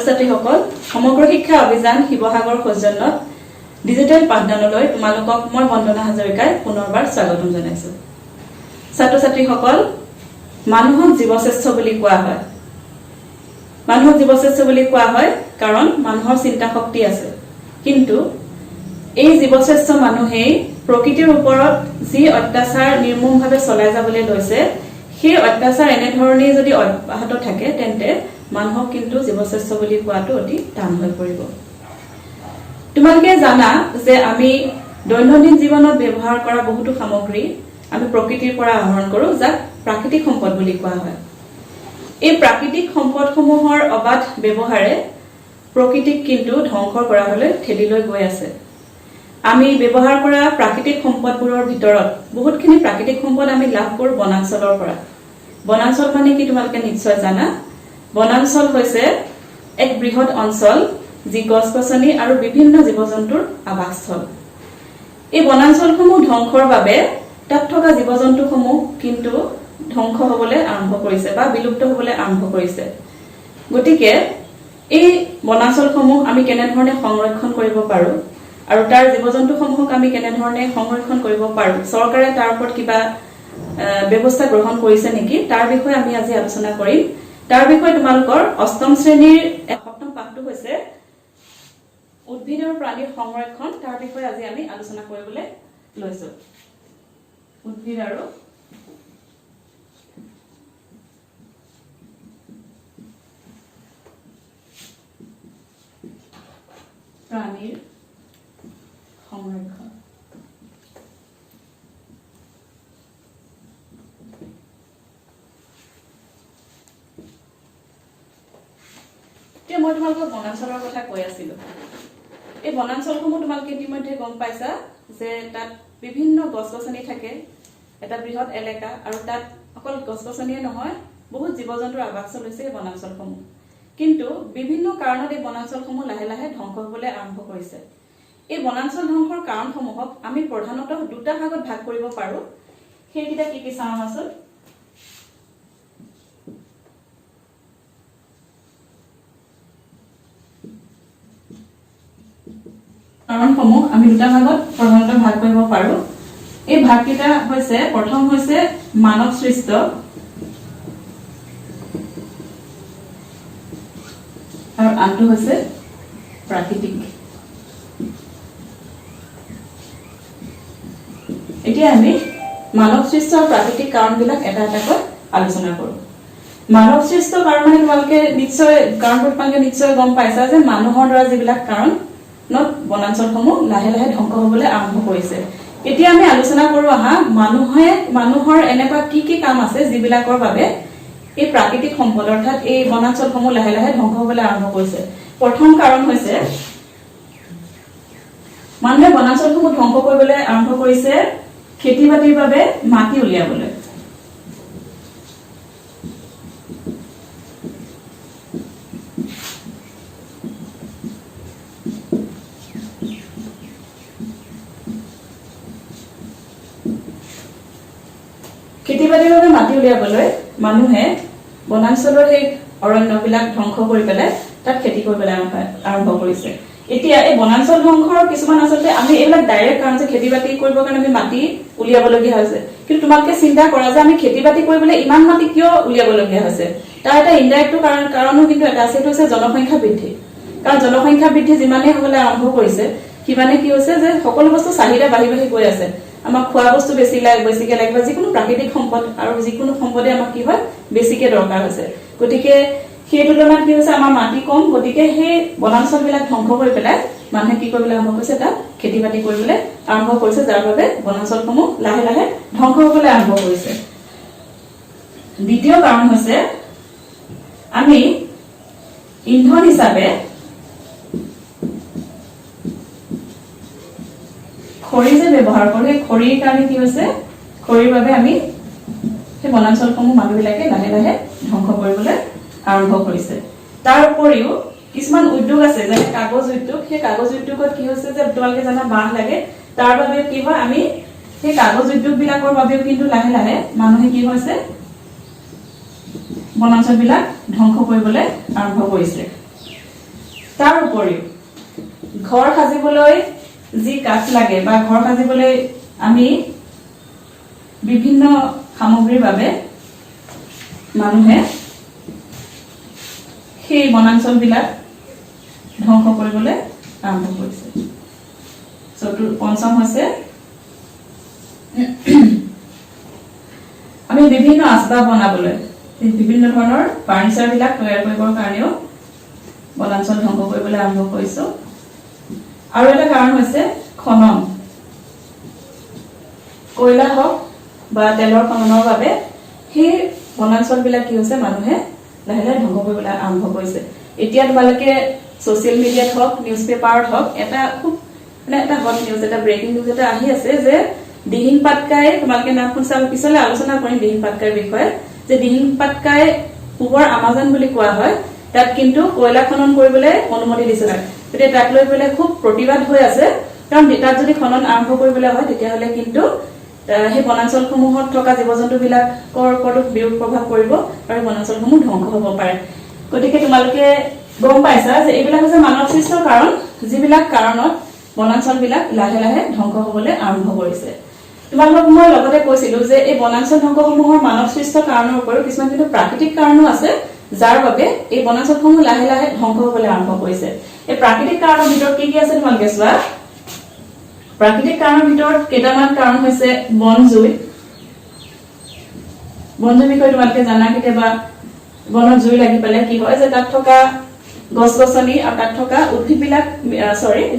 ছাত্ৰ-ছাত্ৰীসকল সমগ্ৰ শিক্ষা অভিযান শিৱসাগৰ সৌজন্যত ডিজিটেল পাঠদানলৈ তোমালোকক মই বন্দনা হাজৰিকাই পুনৰবাৰ স্বাগতম জনাইছো। ছাত্ৰ-ছাত্ৰীসকল, মানুহক জীৱশ্ৰেষ্ঠ বুলি কোৱা হয়। মানুহক জীৱশ্ৰেষ্ঠ বুলি কোৱা হয় কাৰণ মানুহৰ চিন্তা শক্তি আছে, কিন্তু এই জীৱশ্ৰেষ্ঠ মানুহেই প্ৰকৃতিৰ ওপৰত যি অত্যাচাৰ নিৰ্মমভাৱে চলাই যাবলৈ লৈছে, সেই অত্যাচাৰ এনেধৰণেই যদি অব্যাহত থাকে তেন্তে মানুহক কিন্তু জীৱশ্ৰেষ্ঠ বুলি কোৱাটো অতি টান হৈ পৰিব। তোমালোকে জানা যে আমি দৈনন্দিন জীৱনত ব্যৱহাৰ কৰা বহুতো সামগ্ৰী আমি প্ৰকৃতিৰ পৰা আহৰণ কৰোঁ, যাক প্ৰাকৃতিক সম্পদ বুলি কোৱা হয়। এই প্ৰাকৃতিক সম্পদসমূহৰ অবাধ ব্যৱহাৰে প্ৰকৃতিক কিন্তু ধ্বংস কৰালৈ ঠেলি লৈ গৈ আছে। আমি ব্যৱহাৰ কৰা প্ৰাকৃতিক সম্পদবোৰৰ ভিতৰত বহুতখিনি প্ৰাকৃতিক সম্পদ আমি লাভ কৰোঁ বনাঞ্চলৰ পৰা। বনাঞ্চল মানে কি তোমালোকে নিশ্চয় জানা। বনাঞ্চল হৈছে এক বৃহৎ অঞ্চল যি গছ-গছনি আৰু বিভিন্ন জীৱ-জন্তুৰ আৱাসস্থল। এই বনাঞ্চলসমূহ ধ্বংসৰ বাবে তাত থকা জীৱ-জন্তুসমূহ কিন্তু ধ্বংস হ'বলৈ আৰম্ভ কৰিছে বা বিলুপ্ত হ'বলৈ আৰম্ভ কৰিছে। গতিকে এই বনাঞ্চলসমূহ আমি কেনেধৰণে সংৰক্ষণ কৰিব পাৰোঁ আৰু তাৰ জীৱ-জন্তুসমূহক আমি কেনেধৰণে সংৰক্ষণ কৰিব পাৰোঁ, চৰকাৰে তাৰ ওপৰত কিবা ব্যৱস্থা গ্ৰহণ কৰিছে নেকি, তাৰ বিষয়ে আমি আজি আলোচনা কৰিম। তাৰ বিষয়ে তোমালোকৰ অষ্টম শ্ৰেণীৰ সপ্তম পাঠটো হৈছে উদ্ভিদ আৰু প্ৰাণীৰ সংৰক্ষণ। তাৰ বিষয়ে আজি আমি আলোচনা কৰিবলৈ লৈছো। উদ্ভিদ আৰু প্ৰাণীৰ সংৰক্ষণ। মই তোমালোকক বনাঞ্চলৰ কথা কৈ আছিলো। এই বনাঞ্চলসমূহ তোমালোকে ইতিমধ্যে গম পাইছা যে তাত বিভিন্ন গছ-গছনি থাকে, এটা বৃহৎ এলেকা, আৰু তাত অকল গছ-গছনিয়ে নহয় বহুত জীৱ-জন্তুৰ আৱাসস্থল হৈছে এই বনাঞ্চলসমূহ। কিন্তু বিভিন্ন কাৰণত এই বনাঞ্চলসমূহ লাহে লাহে ধ্বংস হ'বলৈ আৰম্ভ কৰিছে। এই বনাঞ্চল ধ্বংসৰ কাৰণসমূহক আমি প্ৰধানতঃ দুটা ভাগত ভাগ কৰিব পাৰোঁ। সেইকেইটা কি কি চাওঁ আচল। কাৰণসমূহ আমি দুটা ভাগত প্ৰধানতঃ ভাগ কৰিব পাৰোঁ। এই ভাগকেইটা হৈছে, প্ৰথম হৈছে মানৱ সৃষ্ট, আৰু আনটো হৈছে প্ৰাকৃতিক। এতিয়া আমি মানৱ সৃষ্ট আৰু প্ৰাকৃতিক কাৰণবিলাক এটা এটাকৈ আলোচনা কৰোঁ। মানৱ সৃষ্ট কাৰণ মানে তোমালোকে নিশ্চয় কাৰণবোৰ তোমালোকে নিশ্চয় গম পাইছা যে মানুহৰ দ্বাৰা যিবিলাক কাৰণত বনাঞ্চলসমূহ লাহে লাহে ধ্বংস হ'বলৈ আৰম্ভ কৰিছে। এতিয়া আমি আলোচনা কৰোঁ আহা মানুহৰ এনেকুৱা কি কি কাম আছে যিবিলাকৰ বাবে এই প্ৰাকৃতিক সম্পদ অৰ্থাৎ এই বনাঞ্চলসমূহ লাহে লাহে ধ্বংস হ'বলৈ আৰম্ভ কৰিছে। প্ৰথম কাৰণ হৈছে মানুহে বনাঞ্চলসমূহ ধ্বংস কৰিবলৈ আৰম্ভ কৰিছে খেতি বাতিৰ বাবে মাটি উলিয়াবলৈ। খেতি বাতিৰ বাবে মাটি উলিয়াবলৈ মানুহে বনাঞ্চলৰ সেই অৰণ্যবিলাক ধ্বংস কৰি পেলাই তাত খেতি কৰিবলৈ আৰম্ভ কৰিছে। এতিয়া এই বনাঞ্চল ধ্বংসৰ কিছুমান আচলতে আমি এইবিলাক ডাইৰেক্ট কাৰণ যে খেতি বাতি কৰিবৰ কাৰণে আমি মাটি উলিয়াবলগীয়া হৈছে, কিন্তু তোমালোকে চিন্তা কৰা যে আমি খেতি বাতি কৰিবলৈ ইমান মাটি কিয় উলিয়াবলগীয়া হৈছে। তাৰ এটা ইনডাইৰেক্ট কাৰণো কিন্তু এটা আছে, সেইটো হৈছে জনসংখ্যা বৃদ্ধি। কাৰণ জনসংখ্যা বৃদ্ধি যিমানেই হ'বলৈ আৰম্ভ কৰিছে সিমানে কি হৈছে যে সকলো বস্তু চাহিদা বাঢ়ি বাঢ়ি গৈ আছে। আমাক খোৱা বস্তু বেছিকে লাগে বা যিকোনো প্ৰাকৃতিক সম্পদ আৰু যিকোনো সম্পদে আমাক কি হয় বেছিকে দৰকাৰ হৈছে। গতিকে সেই তুলনাত কি হৈছে আমাৰ মাটি কম, গতিকে সেই বনাঞ্চলবিলাক ধ্বংস কৰি পেলাই মানুহে কি কৰিবলৈ আৰম্ভ কৰিছে, তাত খেতি বাতি কৰিবলৈ আৰম্ভ কৰিছে, যাৰ বাবে বনাঞ্চলসমূহ লাহে লাহে ধ্বংস হ'বলৈ আৰম্ভ কৰিছে। দ্বিতীয় কাৰণ হৈছে আমি ইন্ধন হিচাপে খৰি যে ব্যৱহাৰ কৰোঁ, সেই খৰিৰ কাৰণে কি হৈছে, খৰিৰ বাবে আমি সেই বনাঞ্চলসমূহ মানুহবিলাকে লাহে লাহে ধ্বংস কৰিবলৈ আৰম্ভ কৰিছে। তাৰ উপৰিও কিছুমান উদ্যোগ আছে যেনে কাগজ উদ্যোগ। সেই কাগজ উদ্যোগত কি হৈছে যে তোমালোকে জানা বাঁহ লাগে, তাৰ বাবে কি হয় আমি সেই কাগজ উদ্যোগবিলাকৰ বাবেও কিন্তু লাহে লাহে মানুহে কি হৈছে বনাঞ্চলবিলাক ধ্বংস কৰিবলৈ আৰম্ভ কৰিছে। তাৰ উপৰিও ঘৰ সাজিবলৈ যি কাঠ লাগে বা ঘৰ সাজিবলৈ আমি বিভিন্ন সামগ্ৰীৰ বাবে মানুহে সেই বনাঞ্চলবিলাক ধ্বংস কৰিবলৈ আৰম্ভ কৰিছে। পঞ্চম হৈছে আমি বিভিন্ন আচবাব বনাবলৈ বিভিন্ন ধৰণৰ ফাৰ্নিচাৰ বিলাক তৈয়াৰ কৰিবৰ কাৰণেও বনাঞ্চল ধ্বংস কৰিবলৈ আৰম্ভ কৰিছো। আৰু এটা কাৰণ হৈছে খনন। কয়লা হওক বা তেলৰ খননৰ বাবে সেই বনাঞ্চল বিলাক কি হৈছে মানুহে লাহে লাহে ধ্বংস কৰিবলৈ আৰম্ভ কৰিছে। এতিয়া তোমালোকে ছচিয়েল মিডিয়াত হওক নিউজ পেপাৰত হওক এটা খুব এটা হট নিউজ এটা ব্ৰেকিং নিউজ এটা আহি আছে যে দিহিং পাটকাই, তোমালোকে নাম শুনিছা, পিছলৈ আলোচনা কৰিম দিহিং পাটকাইৰ বিষয়ে, যে দিহিং পাটকাই পূবৰ আমাজন বুলি কোৱা হয়, তাত কিন্তু কয়লা খনন কৰিবলৈ অনুমতি দিছে। গতিকে তাক লৈ পেলাই খুব প্ৰতিবাদ হৈ আছে, কাৰণ তাত যদি খনন আৰম্ভ কৰিবলৈ হয় তেতিয়াহ'লে কিন্তু সেই বনাঞ্চলসমূহত থকা জীৱ জন্তুবিলাকৰ ওপৰতো বিৰূপ প্ৰভাৱ পৰিব আৰু বনাঞ্চলসমূহ ধ্বংস হ'ব পাৰে। গতিকে তোমালোকে গম পাইছা যে এইবিলাক হৈছে মানৱ সৃষ্ট কাৰণ, যিবিলাক কাৰণত বনাঞ্চলবিলাক লাহে লাহে ধ্বংস হ'বলৈ আৰম্ভ কৰিছে। তোমালোকক মই লগতে কৈছিলো যে এই বনাঞ্চল ধ্বংসসমূহৰ মানৱ সৃষ্ট কাৰণৰ উপৰিও কিছুমান কিন্তু প্ৰাকৃতিক কাৰণো আছে, যাৰ বাবে এই বনাঞ্চলসমূহ লাহে লাহে ধ্বংস হ'বলৈ আৰম্ভ কৰিছে। এই প্ৰাকৃতিক কাৰণৰ ভিতৰত কি কি আছে তোমালোকে চোৱা। প্ৰাকৃতিক কাৰণৰ ভিতৰত কেইটামান কাৰণ হৈছে বনজুই। বনজুই বিষয়ে তোমালোকে জানা, কেতিয়াবা বনত জুই লাগি পেলে কি হয় যে তাত থকা গছ গছনি আৰু তাত থকা উদ্ভিদবিলাক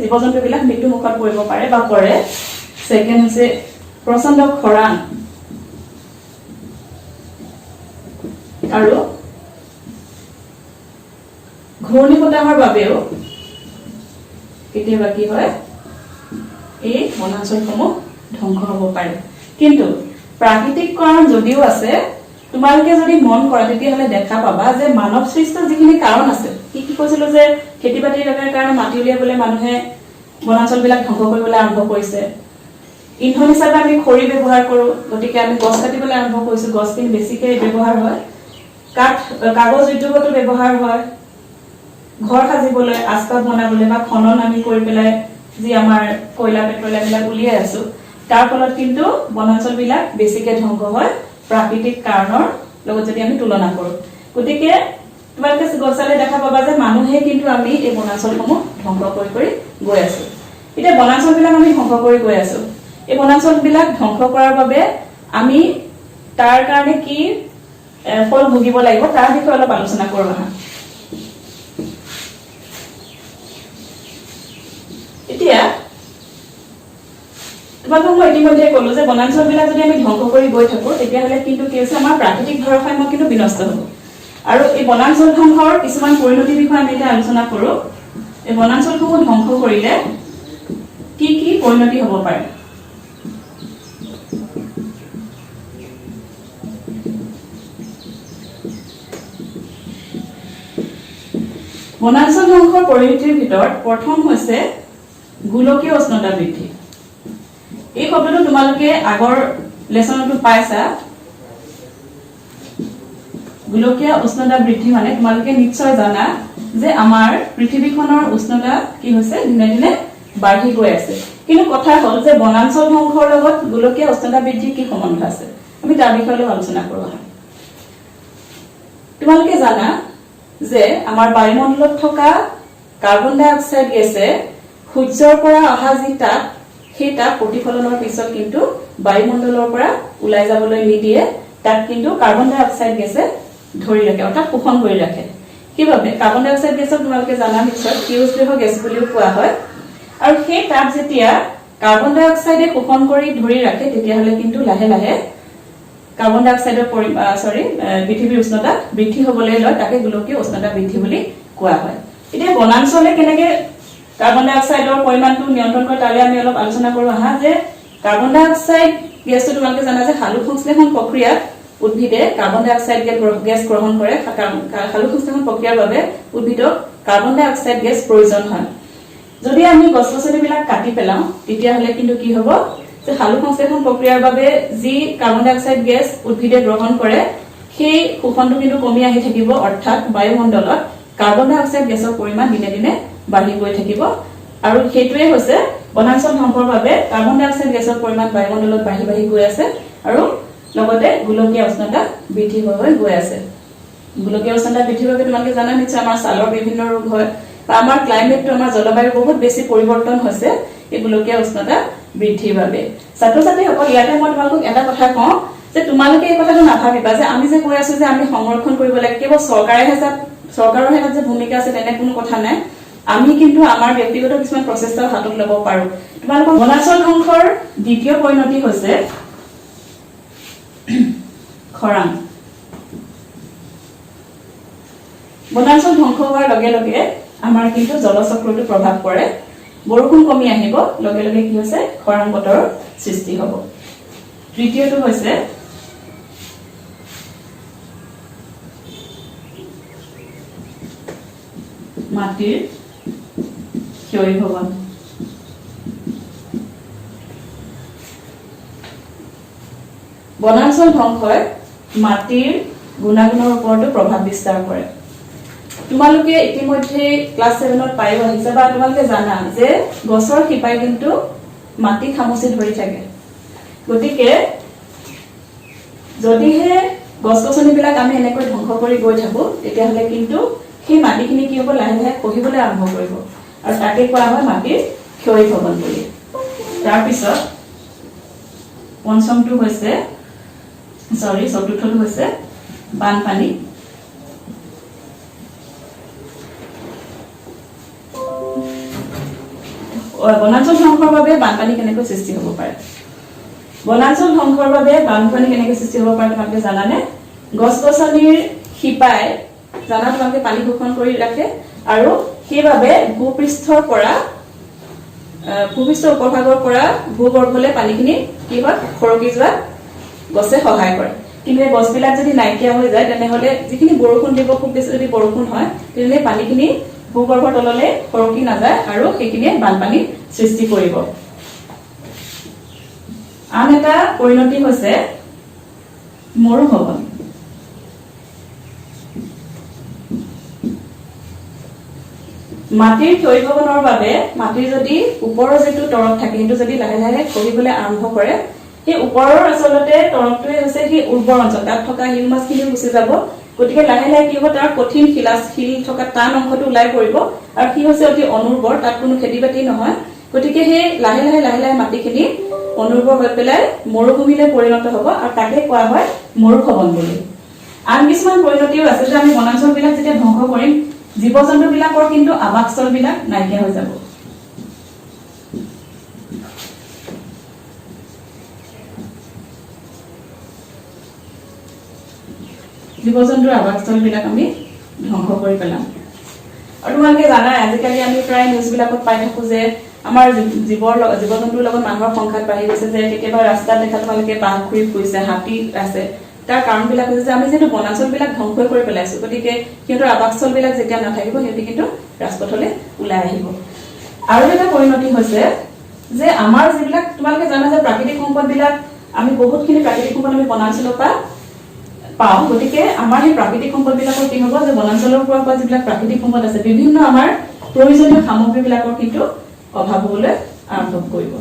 জীৱ জন্তুবিলাক মৃত্যু মুখত পৰিব পাৰে বা পৰে। ছেকেণ্ড হৈছে প্ৰচণ্ড খৰাং আৰু ঘূৰ্ণী বতাহৰ বাবেও কেতিয়াবা কি হয় এই বনাঞ্চলসমূহ ধ্বংস হ'ব পাৰে। কিন্তু প্ৰাকৃতিক কাৰণ যদিও আছে, তোমালোকে যদি মন কৰা তেতিয়াহ'লে দেখা পাবা যে মানৱ সৃষ্ট যিখিনি কাৰণ আছে, কি কৈছিলো যে খেতি বাতিৰ কাৰণে মাটি উলিয়াবলৈ মানুহে বনাঞ্চলবিলাক ধ্বংস কৰিবলৈ আৰম্ভ কৰিছে। ইন্ধন হিচাপে আমি খৰি ব্যৱহাৰ কৰো, গতিকে আমি গছ কাটিবলৈ আৰম্ভ কৰিছো, গছখিনি বেছিকে ব্যৱহাৰ হয়। কাগজ উদ্যোগতো ব্যৱহাৰ হয়, ঘৰ সাজিবলৈ, আচবাব বনাবলৈ বা খনন আমি কৰি পেলাই যি আমাৰ কয়লা পেট্ৰলিয়াম বিলাক উলিয়াই আছো, তাৰ ফলত কিন্তু বনাঞ্চল বিলাক বেছিকে ধ্বংস হয় প্ৰাকৃতিক কাৰণৰ লগত যদি আমি তুলনা কৰো। গতিকে তোমালোকে গছালে দেখা পাবা যে মানুহে কিন্তু আমি এই বনাঞ্চলসমূহ ধ্বংস কৰি গৈ আছো। এতিয়া বনাঞ্চল বিলাক আমি ধ্বংস কৰি গৈ আছো, এই বনাঞ্চল বিলাক ধ্বংস কৰাৰ বাবে আমি তাৰ কাৰণে কি ফল ভুগিব লাগিব তাৰ বিষয়ে অলপ আলোচনা কৰো আহা। এতিয়া তোমালোকক মই ইতিমধ্যে কলো যে বনাঞ্চল বিলাক যদি আমি ধ্বংস কৰি গৈ থাকো তেতিয়াহ'লে কিন্তু কি হৈছে আমাৰ প্ৰাকৃতিক ভাৰসাম্য কিন্তু বিনষ্ট হ'ব। আৰু এই বনাঞ্চল ধ্বংসৰ কিছুমান পৰিণতিৰ বিষয়ে আমি এতিয়া আলোচনা কৰো। এই বনাঞ্চলসমূহ ধ্বংস কৰিলে কি কি পৰিণতি হ'ব পাৰে। বনাঞ্চল ধ্বংসৰ পৰিণতিৰ ভিতৰত প্ৰথম হৈছে গোলকীয় উষ্ণতা বৃদ্ধি। এই শব্দটো তোমালোকে আগৰ লেসনতো পাইছা। গোলকীয় উষ্ণতা বৃদ্ধি মানে তোমালোকে নিশ্চয় জানা যে আমাৰ পৃথিৱীখনৰ উষ্ণতা কি হৈছে দিনে দিনে বাঢ়ি গৈ আছে। কিন্তু কথা হ'ল যে বনাঞ্চল ধ্বংসৰ লগত গোলকীয় উষ্ণতা বৃদ্ধিৰ কি সম্বন্ধ আছে, আমি তাৰ বিষয়ে আলোচনা কৰো। তোমালোকে জানা যে আমাৰ বায়ুমণ্ডলত থকা কাৰ্বন ডাই অক্সাইড গেছে সূৰ্যৰ পৰা অহা যি তাপ, সেই তাপ প্ৰতিফলনৰ পিছত কিন্তু বায়ুমণ্ডলৰ পৰা ওলাই যাবলৈ নিদিয়ে, তাক কিন্তু কাৰ্বন ডাই অক্সাইড গেছে ধৰি ৰাখে, অৰ্থাৎ শোষণ কৰি ৰাখে। কিভাবে? কাৰ্বন ডাই অক্সাইড গেছক তোমালোকে জানা নিশ্চয় সেউজগৃহ গেছ বুলিও কোৱা হয়। আৰু সেই তাপ যেতিয়া কাৰ্বন ডাই অক্সাইডে শোষণ কৰি ধৰি ৰাখে তেতিয়াহ'লে কিন্তু লাহে লাহে কাৰ্বন ডাই অক্সাইডৰ পৃথিৱীৰ উষ্ণতা বৃদ্ধি হ'বলৈ লয়, তাকে গোলকীয় উষ্ণতা বৃদ্ধি বুলি কোৱা হয়। এতিয়া বনাঞ্চলে কেনেকে কাৰ্বন ডাই অক্সাইডৰ পৰিমাণটো নিয়ন্ত্ৰণ কৰে তালৈ আমি অলপ আলোচনা কৰো আহা। যে কাৰ্বন ডাই অক্সাইড গেছটো তোমালোকে জানা যে সালোক সংশ্লেষণ প্ৰক্ৰিয়াত উদ্ভিদে কাৰ্বন ডাই অক্সাইড গেছ গ্ৰহণ কৰে। সালোক সংশ্লেষণ প্ৰক্ৰিয়াৰ বাবে উদ্ভিদক কাৰ্বন ডাই অক্সাইড গেছ প্ৰয়োজন হয়। যদি আমি গছ গছনিবিলাক কাটি পেলাওঁ তেতিয়াহ'লে কিন্তু কি হ'ব যে সালোক সংশ্লেষণ প্ৰক্ৰিয়াৰ বাবে যি কাৰ্বন ডাই অক্সাইড গেছ উদ্ভিদে গ্ৰহণ কৰে সেই শোষণটো কিন্তু কমি আহি থাকিব, অৰ্থাৎ বায়ুমণ্ডলত কাৰ্বন ডাই অক্সাইড গেছৰ পৰিমাণ দিনে দিনে বাঢ়ি গৈ থাকিব আৰু সেইটোৱে হৈছে বনাঞ্চল ধ্বংসৰ বাবে কাৰ্বন ডাই অক্সাইড গেছৰ পৰিমাণ বায়ুমণ্ডলত বাঢ়ি বাঢ়ি গৈ আছে আৰু লগতে গোলকীয় উষ্ণতা বৃদ্ধি হৈ গৈ আছে গোলকীয় উষ্ণতা বৃদ্ধিৰ বাবে তোমালোকে জানা নিশ্চয় আমাৰ ছালৰ বিভিন্ন ৰোগ হয় বা আমাৰ ক্লাইমেটটো আমাৰ জলবায়ুৰ বহুত বেছি পৰিৱৰ্তন হৈছে এই গোলকীয় উষ্ণতা বৃদ্ধিৰ বাবে ছাত্ৰ ছাত্ৰীসকল ইয়াতে মই তোমালোকক এটা কথা কওঁ যে তোমালোকে এই কথাটো নাভাবিবা যে আমি যে কৈ আছো যে আমি সংৰক্ষণ কৰিব লাগে কেৱল চৰকাৰৰ হাতত যে ভূমিকা আছে তেনে কোনো কথা নাই আমি কিন্তু আমাৰ ব্যক্তিগত কিছুমান প্ৰচেষ্টা হাতত ল'ব পাৰো তোমালোকৰ বনাঞ্চল ধ্বংসৰ দ্বিতীয় পৰিণতি হৈছে খৰাং বনাঞ্চল ধ্বংস হোৱাৰ লগে লগে আমাৰ কিন্তু জলচক্ৰটো প্ৰভাৱ পৰে বৰষুণ কমি আহিব লগে লগে কি হৈছে খৰাং বতৰৰ সৃষ্টি হ'ব তৃতীয়টো হৈছে মাটিৰ ক্ষয়ীভৱন বনাঞ্চল ধ্বংসই মাটিৰ গুণাগুণৰ ওপৰতো প্ৰভাৱ বিস্তাৰ কৰে তোমালোকে ইতিমধ্যে ক্লাস 7ত পাই আহিছে বা তোমালোকে জানা যে গছৰ শিপাই কিন্তু মাটি খামুচি ধৰি থাকে গতিকে যদিহে গছ-গছনিবিলাক আমি এনেকৈ ধ্বংস কৰি গৈ থাকো তেতিয়াহলে কিন্তু সেই মাটিখিনি কি হ'ব লাহে লাহে খহিবলৈ আৰম্ভ কৰিব আৰু তাকে কোৱা হয় মাটিৰ ক্ষয়ীভৱন বুলি তাৰ পিছত পঞ্চমটো হৈছে চতুৰ্থটো হৈছে বানপানী বনাঞ্চল ধ্বংসৰ বাবে বানপানী কেনেকৈ সৃষ্টি হ'ব পাৰে বনাঞ্চল ধ্বংসৰ বাবে বানপানী কেনেকৈ সৃষ্টি হ'ব পাৰে তোমালোকে জানানে গছ-গছনিৰ শিপাই জানা তোমালোকে পানী শোষণ কৰি ৰাখে আৰু সেইবাবে ভূপৃষ্ঠৰ উপভাগৰ পৰা ভূগৰ্ভলৈ পানীখিনি কি হয় খৰকি যোৱাত গছে সহায় কৰে কিন্তু এই গছবিলাক যদি নাইকিয়া হৈ যায় তেনেহলে যিখিনি বৰষুণ দিব খুব বেছি যদি বৰষুণ হয় তেতিয়াহলে পানীখিনি ভূগৰ্ভৰ তললৈ খৰকি নাযায় আৰু সেইখিনিয়ে বানপানী সৃষ্টি কৰিব আন এটা পৰিণতি হৈছে মৰুভৱন মাটিৰ ক্ষয়ীভৱনৰ বাবে মাটিৰ যদি ওপৰৰ যেটো তৰপ থাকে সেইটো যদি লাহে লাহে খহিবলৈ আৰম্ভ কৰে সেই ওপৰৰ আচলতে তৰপটোৱে হৈছে সেই উৰ্বৰ অঞ্চল তাত থকা হিউমাছখিনি গুচি যাব গতিকে লাহে লাহে কি হ'ব তাৰ কঠিন শিল থকা টান অংশটো ওলাই পৰিব আৰু কি হৈছে অতি অনুৰ্বৰ তাত কোনো খেতি-বাতি নহয় গতিকে সেই লাহে লাহে মাটিখিনি অনুৰ্বৰ হৈ পেলাই মৰুভূমিলৈ পৰিণত হ'ব আৰু তাকে কোৱা হয় মৰুভৱন বুলি আন কিছুমান পৰিণতিও আছে যে আমি বনাঞ্চলবিলাক যেতিয়া ধ্বংস কৰিম জীৱ-জন্তুবিলাকৰ কিন্তু আৱাসস্থলবিলাক নাইকিয়া হৈ যাব জীৱ-জন্তুৰ আৱাসস্থলবিলাক আমি ধ্বংস কৰি পেলাম আৰু তোমালোকে জানা আজিকালি আমি প্ৰায় নিউজবিলাকত পাই থাকো যে আমাৰ জীৱ-জন্তুৰ লগত মানুহৰ সংঘাত বাঢ়ি গৈছে যে কেতিয়াবা ৰাস্তাত দেখা তোমালোকে বাঘ ঘূৰি ফুৰিছে হাতী আছে তাৰ কাৰণবিলাক হৈছে যে আমি যেটো বনাঞ্চলবিলাক ধ্বংস কৰি পেলাইছো গতিকে সিহঁতৰ আৱাসস্থলবিলাক যেতিয়া নাথাকিব সিহঁতে কিন্তু ৰাজপথলৈ ওলাই আহিব আৰু এটা পৰিণতি হৈছে যে আমাৰ যিবিলাক তোমালোকে জানা যে প্ৰাকৃতিক সম্পদবিলাক আমি বহুতখিনি প্ৰাকৃতিক সম্পদ আমি বনাঞ্চলৰ পৰা পাওঁ গতিকে আমাৰ এই প্ৰাকৃতিক সম্পদবিলাকৰ কি হ'ব যে বনাঞ্চলৰ পৰা পোৱা যিবিলাক প্ৰাকৃতিক সম্পদ আছে বিভিন্ন আমাৰ প্ৰয়োজনীয় সামগ্ৰীবিলাকৰ কিন্তু অভাৱ হ'বলৈ আৰম্ভ কৰিব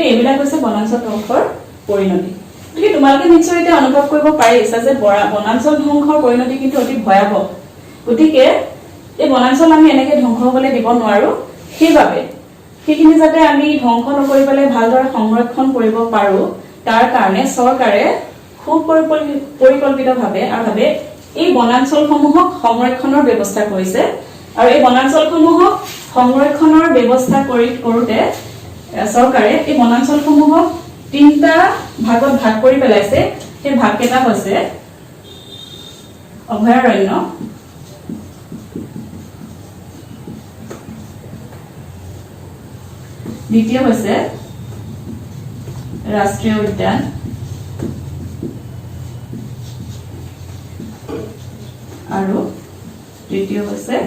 এইবিলাক হৈছে বনাঞ্চল ধ্বংসৰ পৰিণতি গতিকে তোমালোকে নিশ্চয় এতিয়া অনুভৱ কৰিব পাৰিছা যে বনাঞ্চল ধ্বংসৰ পৰিণতি কিন্তু অতি ভয়াৱহ গতিকে এই বনাঞ্চল আমি এনেকৈ ধ্বংস হ'বলৈ দিব নোৱাৰো সেইবাবে সেইখিনি যাতে আমি ধ্বংস নকৰি পেলাই ভালদৰে সংৰক্ষণ কৰিব পাৰো তাৰ কাৰণে চৰকাৰে খুব পৰিকল্পিতভাৱে এই বনাঞ্চলসমূহক সংৰক্ষণৰ ব্যৱস্থা কৰিছে আৰু এই বনাঞ্চলসমূহক সংৰক্ষণৰ ব্যৱস্থা কৰোতে চৰকাৰে এই বনাঞ্চলসমূহক তিনিটা ভাগত ভাগ কৰি পেলাইছে সেই ভাগকেইটা হৈছে অভয়াৰণ্য দ্বিতীয় হৈছে ৰাষ্ট্ৰীয় উদ্যান আৰু তৃতীয় হৈছে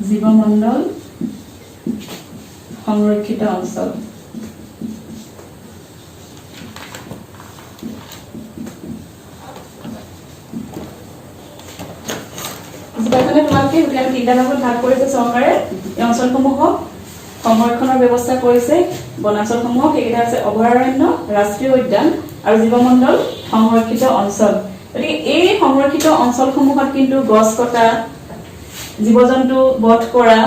জীৱমণ্ডল সংৰক্ষিত অঞ্চল। যিবাৰখানে তোমালোকে আমি 3টা ভাগত ভাগ কৰিছে চৰকাৰে। এই অঞ্চলসমূহক সংৰক্ষণৰ ব্যৱস্থা কৰিছে। বনাঞ্চলসমূহক সেইকেইটা আছে অভয়াৰণ্য, ৰাষ্ট্ৰীয় উদ্যান আৰু জীৱমণ্ডল সংৰক্ষিত অঞ্চল। গতিকে এই সংৰক্ষিত অঞ্চলসমূহত কিন্তু গছ কটা, জীৱ-জন্তু বধ কৰা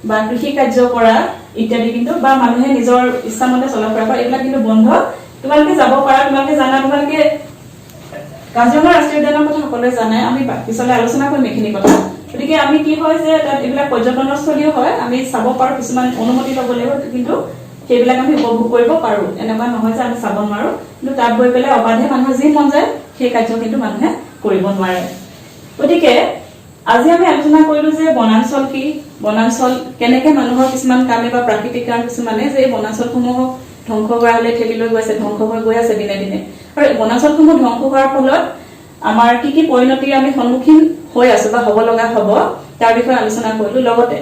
বা কৃষি কাৰ্য কৰা ইত্যাদি কিন্তু বা মানুহে নিজৰ ইচ্ছামতে চলাফুৰা কৰা এইবিলাক কিন্তু বন্ধ। তোমালোকে যাব পাৰা, তোমালোকে জানা, তোমালোকে কাজিৰঙা ৰাষ্ট্ৰীয় উদ্যানৰ কথা সকলোৱে জানে। আমি পিছলৈ আলোচনা কৰিম এইখিনি কথা। গতিকে আমি কি হয় যে তাত এইবিলাক পৰ্যটনস্থলীও হয়, আমি চাব পাৰো, কিছুমান অনুমতি ল'ব লাগিব, কিন্তু সেইবিলাক আমি উপভোগ কৰিব পাৰো। এনেকুৱা নহয় যে আমি চাব নোৱাৰো, কিন্তু তাত গৈ পেলাই অবাধে মানুহৰ যি মন যায় সেই কাৰ্য কিন্তু মানুহে কৰিব নোৱাৰে। গতিকে আজি আমি আলোচনা কৰিলো যে বনাঞ্চল কি, বনাঞ্চল কেনেকে মানুহৰ কিছুমান কামে বা প্ৰাকৃতিক কাম কিছুমানে যে এই বনাঞ্চলসমূহক ধ্বংস কৰালে ঠেলি লৈ গৈছে, ধ্বংস হৈ গৈ আছে দিনে দিনে। আৰু এই বনাঞ্চলসমূহ ধ্বংস হোৱাৰ ফলত আমাৰ কি পৰিণতিৰ আমি সন্মুখীন হৈ আছো বা হ'ব লগা হ'ব তাৰ বিষয়ে আলোচনা কৰিলো। লগতে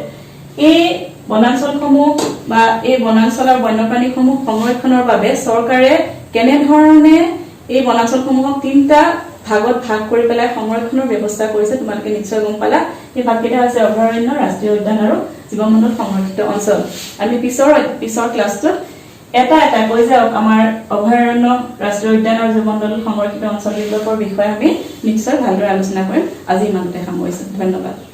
এই বনাঞ্চলসমূহ বা এই বনাঞ্চল আৰু বন্যপ্ৰাণীসমূহ সংৰক্ষণৰ বাবে চৰকাৰে কেনেধৰণে এই বনাঞ্চলসমূহক 3টা ভাগত ভাগ কৰি পেলাই সংৰক্ষণৰ ব্যৱস্থা কৰিছে তোমালোকে নিশ্চয় গম পালা। এই ভাগকেইটা হৈছে অভয়াৰণ্য, ৰাষ্ট্ৰীয় উদ্যান আৰু জীৱমণ্ডল সংৰক্ষিত অঞ্চল। আমি পিছৰ ক্লাছটোত এটা কৈ যে আমাৰ অভয়াৰণ্য, ৰাষ্ট্ৰীয় উদ্যান আৰু জীৱমণ্ডল সংৰক্ষিত অঞ্চলবিলাকৰ বিষয়ে আমি নিশ্চয় ভালদৰে আলোচনা কৰিম। আজি ইমানতে সামৰিছো। ধন্যবাদ।